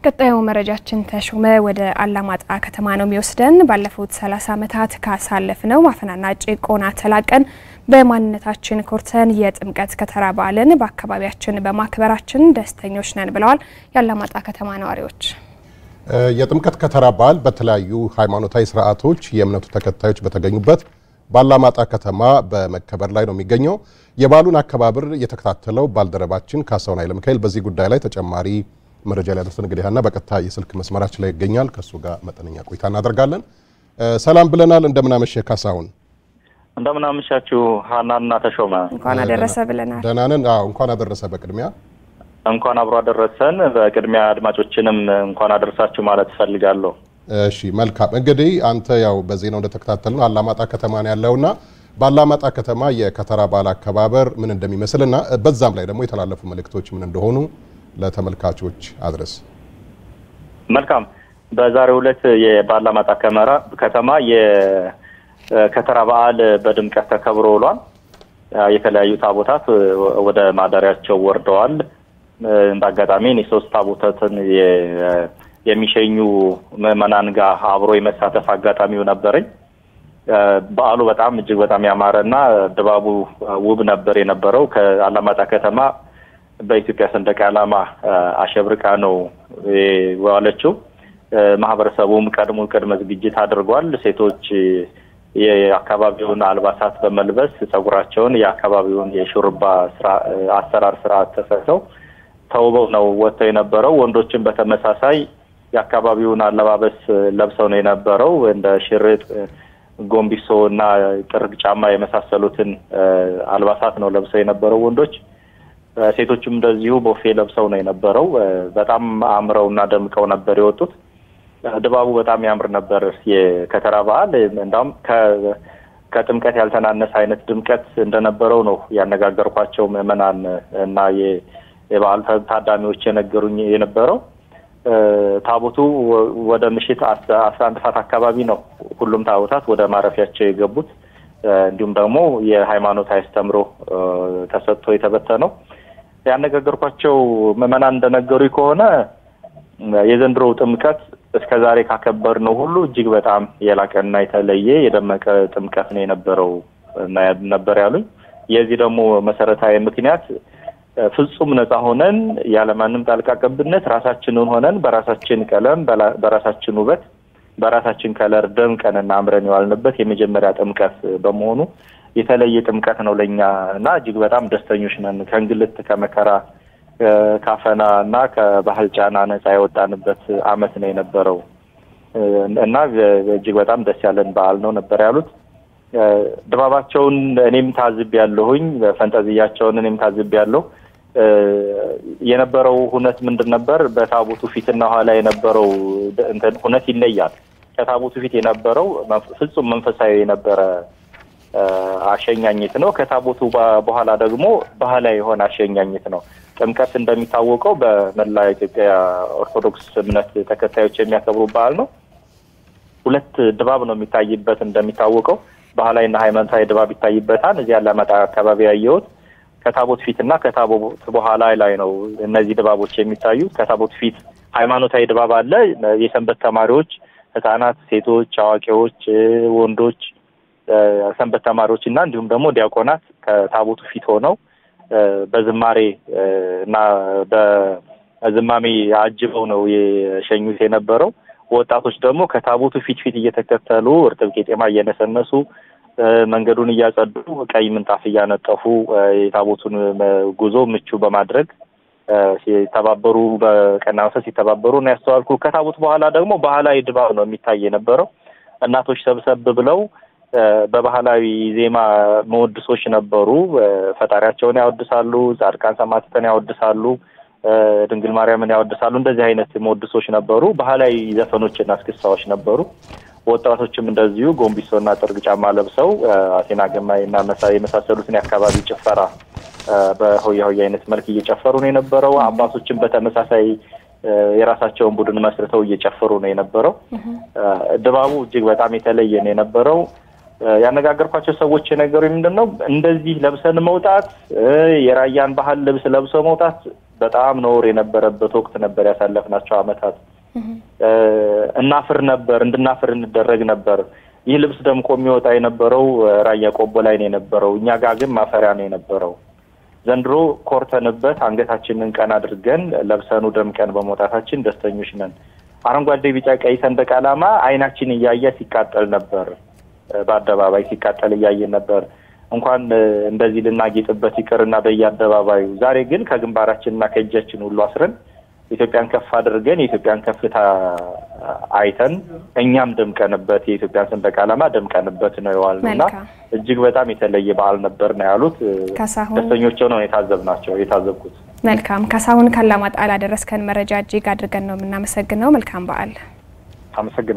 ቀጣዩ መረጃችን ተሾመ ወደ አላማጣ ከተማ ነው የሚወስደን። ባለፉት 30 ዓመታት ካሳለፍነው አፈናና ጭቆና ተላቀን በማንነታችን ኮርተን የጥምቀት ከተራ በዓልን በአካባቢያችን በማክበራችን ደስተኞች ነን ብለዋል የአላማጣ ከተማ ነዋሪዎች። የጥምቀት ከተራ በዓል በተለያዩ ሃይማኖታዊ ስርዓቶች የእምነቱ ተከታዮች በተገኙበት በአላማጣ ከተማ በመከበር ላይ ነው የሚገኘው። የበዓሉን አከባበር የተከታተለው ባልደረባችን ካሳሁን ኃይለ ሚካኤል በዚህ ጉዳይ ላይ ተጨማሪ መረጃ ላይ ያደረሰን እንግዲህ ሀና በቀጥታ የስልክ መስመራችን ላይ ይገኛል። ከሱ ጋር መጠነኛ ቆይታ እናደርጋለን። ሰላም ብለናል። እንደምን አመሸህ ካሳሁን? እንደምን አመሻችሁ ሀናና ተሾመ። እንኳን አደረሰ ብለናል። ደህና ነን። እንኳን አደረሰ። በቅድሚያ እንኳን አብሮ አደረሰን። በቅድሚያ አድማጮችንም እንኳን አደረሳችሁ ማለት ፈልጋለሁ። እሺ መልካም። እንግዲህ አንተ ያው በዜናው እንደተከታተልነው አላማጣ ከተማ ነው ያለውና ባላማጣ ከተማ የከተራ በዓል አከባበር ምን እንደሚመስልና በዛም ላይ ደግሞ የተላለፉ መልእክቶች ምን እንደሆኑ ለተመልካቾች አድረስ። መልካም። በዛሬው ዕለት የባላማጣ ከተማ የከተራ በዓል በድምቀት ተከብሮ ውሏል። የተለያዩ ታቦታት ወደ ማደሪያቸው ወርደዋል። እንዳጋጣሚ እኔ 3 ታቦታትን የሚሸኙ ምዕመናን ጋር አብሮ የመሳተፍ አጋጣሚው ነበረኝ። በዓሉ በጣም እጅግ በጣም ያማረና ድባቡ ውብ ነበር የነበረው። ከአላማጣ ከተማ በኢትዮጵያ ሰንደቅ ዓላማ አሸብርቃ ነው የዋለችው። ማህበረሰቡም ቅድመ ዝግጅት አድርጓል። ሴቶች የአካባቢውን አልባሳት በመልበስ ጸጉራቸውን የአካባቢውን የሹርባ አሰራር ስርዓት ተሰርተው ተውበው ነው ወጥተው የነበረው። ወንዶችም በተመሳሳይ የአካባቢውን አለባበስ ለብሰው ነው የነበረው። እንደ ሽርጥ፣ ጎንቢሶ እና ጥርግ ጫማ የመሳሰሉትን አልባሳት ነው ለብሰው የነበረው ወንዶች። ሴቶችም እንደዚሁ ቦፌ ለብሰው ነው የነበረው። በጣም አምረውና ደምቀው ነበር የወጡት። ድባቡ በጣም ያምር ነበር የከተራ በዓል። እንዳውም ከጥምቀት ያልተናነሰ አይነት ድምቀት እንደነበረው ነው ያነጋገርኳቸው ምዕመናን እና የበዓል ታዳሚዎች የነገሩኝ የነበረው። ታቦቱ ወደ ምሽት 11 ሰዓት አካባቢ ነው ሁሉም ታቦታት ወደ ማረፊያቸው የገቡት። እንዲሁም ደግሞ የሃይማኖት አስተምሮ ተሰጥቶ የተበተነው። ያነጋገርኳቸው ምዕመናን እንደነገሩኝ ከሆነ የዘንድሮው ጥምቀት እስከዛሬ ካከበርነው ሁሉ እጅግ በጣም የላቀና የተለየ የደመቀ ጥምቀት ነው የነበረው እና ነበር ያሉኝ። የዚህ ደግሞ መሰረታዊ ምክንያት ፍጹም ነፃ ሆነን ያለማንም ጣልቃ ገብነት ራሳችንን ሆነን በራሳችን ቀለም በራሳችን ውበት በራሳችን ከለር ደምቀንና አምረን የዋልንበት የመጀመሪያ ጥምቀት በመሆኑ የተለየ ጥምቀት ነው ለኛ እና እጅግ በጣም ደስተኞች ነን። ከእንግልት ከመከራ ካፈና እና ከባህል ጫና ነፃ የወጣንበት አመት ነው የነበረው እና እጅግ በጣም ደስ ያለን በዓል ነው ነበር ያሉት። ድባባቸውን እኔም ታዝቤያለሁኝ። ፈንጠዚያቸውን እኔም ታዝቤያለሁ። የነበረው ሁነት ምንድን ነበር? በታቦቱ ፊትና ኋላ የነበረው ሁነት ይለያል። ከታቦቱ ፊት የነበረው ፍጹም መንፈሳዊ የነበረ አሸኛኘት ነው። ከታቦቱ በኋላ ደግሞ ባህላዊ የሆነ አሸኛኘት ነው። ጥምቀት እንደሚታወቀው በመላ ኢትዮጵያ ኦርቶዶክስ እምነት ተከታዮች የሚያከብሩ በዓል ነው። ሁለት ድባብ ነው የሚታይበት። እንደሚታወቀው ባህላዊና ሃይማኖታዊ ድባብ ይታይበታል። እዚህ አላማጣ አካባቢ ያየሁት ከታቦት ፊትና ከታቦት በኋላ ላይ ነው እነዚህ ድባቦች የሚታዩት። ከታቦት ፊት ሃይማኖታዊ ድባብ አለ። የሰንበት ተማሪዎች፣ ህፃናት፣ ሴቶች፣ አዋቂዎች፣ ወንዶች ሰንበት ተማሪዎች እና እንዲሁም ደግሞ ዲያቆናት ከታቦቱ ፊት ሆነው በዝማሬ እና በዝማሜ አጅበው ነው የሸኙት የነበረው። ወጣቶች ደግሞ ከታቦቱ ፊት እየተከተሉ እርጥብ ቄጤማ እየነሰነሱ መንገዱን እያጸዱ ቀይ ምንጣፍ እያነጠፉ የታቦቱን ጉዞ ምቹ በማድረግ ሲተባበሩ በቀና መንፈስ ሲተባበሩ ነው ያስተዋልኩ። ከታቦት በኋላ ደግሞ ባህላዊ ድባብ ነው የሚታይ የነበረው። እናቶች ሰብሰብ ብለው በባህላዊ ዜማ መወድሶች ነበሩ። ፈጣሪያቸውን ያወድሳሉ፣ ጻድቃን ሰማዕታትን ያወድሳሉ፣ ድንግል ማርያምን ያወድሳሉ። እንደዚህ አይነት መወድሶች ነበሩ። ባህላዊ ዘፈኖችና እስክስታዎች ነበሩ። ወጣቶችም እንደዚሁ ጎንቢሶና ጥርግ ጫማ ለብሰው አቴና ገማይና የመሳሰሉትን የአካባቢ ጭፈራ በሆያ አይነት መልክ እየጨፈሩ ነው የነበረው። አባቶችም በተመሳሳይ የራሳቸውን ቡድን መስርተው እየጨፈሩ ነው የነበረው። ድባቡ እጅግ በጣም የተለየ ነው የነበረው። ያነጋገርኳቸው ሰዎች የነገሩኝ ምንድነው እንደዚህ ለብሰን መውጣት የራያን ባህል ልብስ ለብሰው መውጣት በጣም ነውር የነበረበት ወቅት ነበር ያሳለፍናቸው አመታት። እናፍር ነበር፣ እንድናፍር እንደረግ ነበር። ይህ ልብስ ደምቆ የሚወጣ የነበረው ራያ ቆቦ ላይ ነው የነበረው። እኛ ጋር ግን ማፈሪያ ነው የነበረው። ዘንድሮ ኮርተንበት አንገታችንን ቀና አድርገን ለብሰኑ ደምቀን በመውጣታችን ደስተኞች ነን። አረንጓዴ ቢጫ ቀይ ሰንደቅ ዓላማ አይናችን እያየ ሲቃጠል ነበር፣ በአደባባይ ሲቃጠል እያየን ነበር። እንኳን እንደዚህ ልናጌጥበት ይቅርና በየአደባባዩ ዛሬ ግን ከግንባራችንና ከእጃችን ሁሉ አስረን ኢትዮጵያን ከፍ አድርገን የኢትዮጵያን ከፍታ አይተን እኛም ደምቀንበት የኢትዮጵያን ሰንደቅ ዓላማ ደምቀንበት ነው የዋልነውና እጅግ በጣም የተለየ በዓል ነበር ነው ያሉት። ደስተኞች ነው የታዘብኩት። መልካም ካሳሁን ካላማጣ ላደረስከን መረጃ እጅግ አድርገን ነው የምናመሰግነው። መልካም በዓል። አመሰግናለሁ።